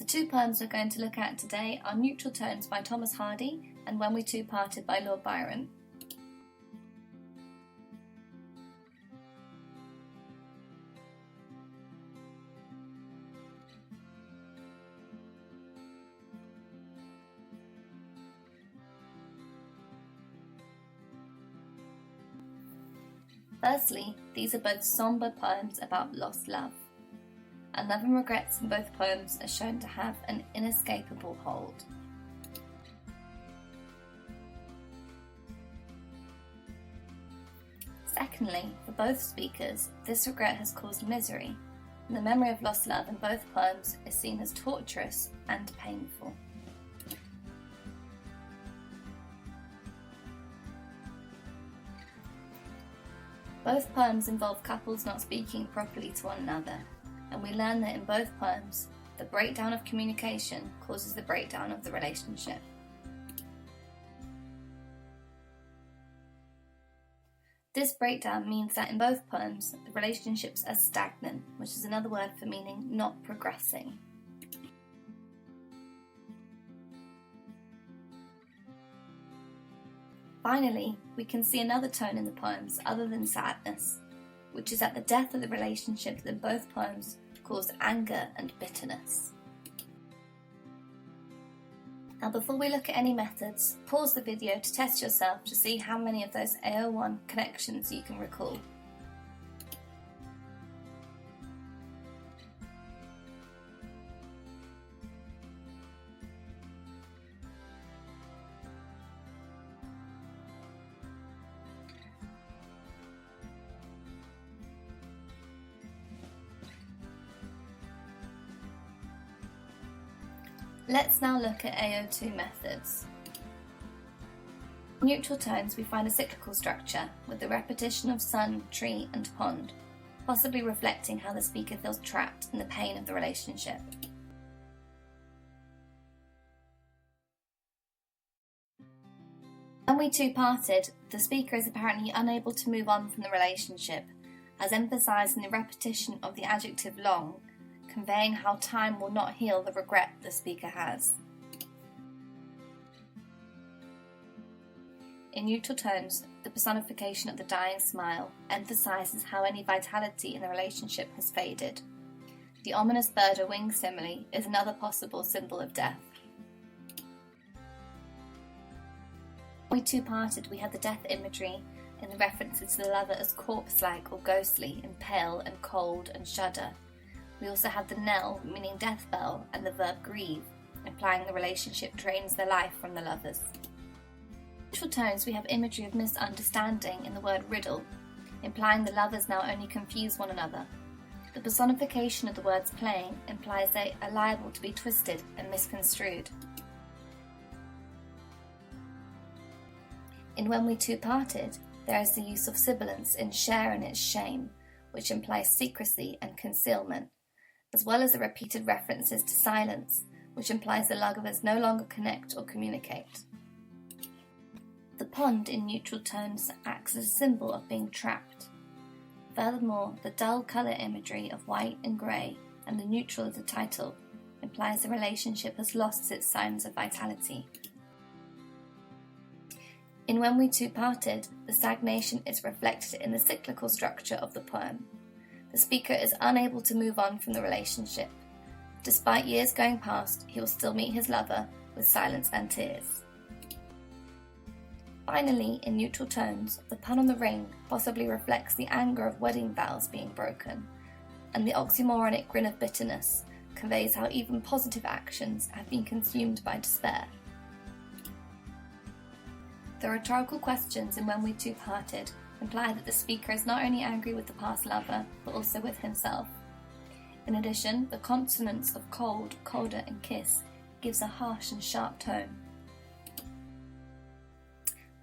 The two poems we're going to look at today are Neutral Tones by Thomas Hardy and When We Two Parted by Lord Byron. Firstly, these are both sombre poems about lost love, and love and regrets in both poems are shown to have an inescapable hold. Secondly, for both speakers, this regret has caused misery, and the memory of lost love in both poems is seen as torturous and painful. Both poems involve couples not speaking properly to one another, and we learn that in both poems, the breakdown of communication causes the breakdown of the relationship. This breakdown means that in both poems, the relationships are stagnant, which is another word for meaning not progressing. Finally, we can see another tone in the poems other than sadness, which is that the death of the relationship in both poems caused anger and bitterness. Now, before we look at any methods, pause the video to test yourself to see how many of those AO1 connections you can recall. Let's now look at AO2 methods. In neutral tones, we find a cyclical structure with the repetition of sun, tree and pond, possibly reflecting how the speaker feels trapped in the pain of the relationship. When we two parted, the speaker is apparently unable to move on from the relationship, as emphasised in the repetition of the adjective long, conveying how time will not heal the regret the speaker has. In neutral tones, the personification of the dying smile emphasises how any vitality in the relationship has faded. The ominous bird or wing simile is another possible symbol of death. When we two parted, we had the death imagery in the references to the lover as corpse-like or ghostly and pale and cold and shudder. We also have the knell, meaning death bell, and the verb grieve, implying the relationship drains the life from the lovers. In neutral tones, we have imagery of misunderstanding in the word riddle, implying the lovers now only confuse one another. The personification of the words playing implies they are liable to be twisted and misconstrued. In When We Two Parted, there is the use of sibilance in share in its shame, which implies secrecy and concealment, as well as the repeated references to silence, which implies the lovers no longer connect or communicate. The pond in neutral tones acts as a symbol of being trapped. Furthermore, the dull colour imagery of white and grey and the neutral of the title implies the relationship has lost its signs of vitality. In When We Two Parted, the stagnation is reflected in the cyclical structure of the poem. The speaker is unable to move on from the relationship. Despite years going past, he will still meet his lover with silence and tears. Finally, in neutral tones, the pun on the ring possibly reflects the anger of wedding vows being broken, and the oxymoronic grin of bitterness conveys how even positive actions have been consumed by despair. The rhetorical questions in When We Two Parted imply that the speaker is not only angry with the past lover, but also with himself. In addition, the consonants of cold, colder and kiss gives a harsh and sharp tone.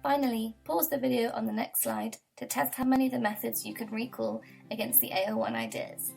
Finally, pause the video on the next slide to test how many of the methods you can recall against the AO1 ideas.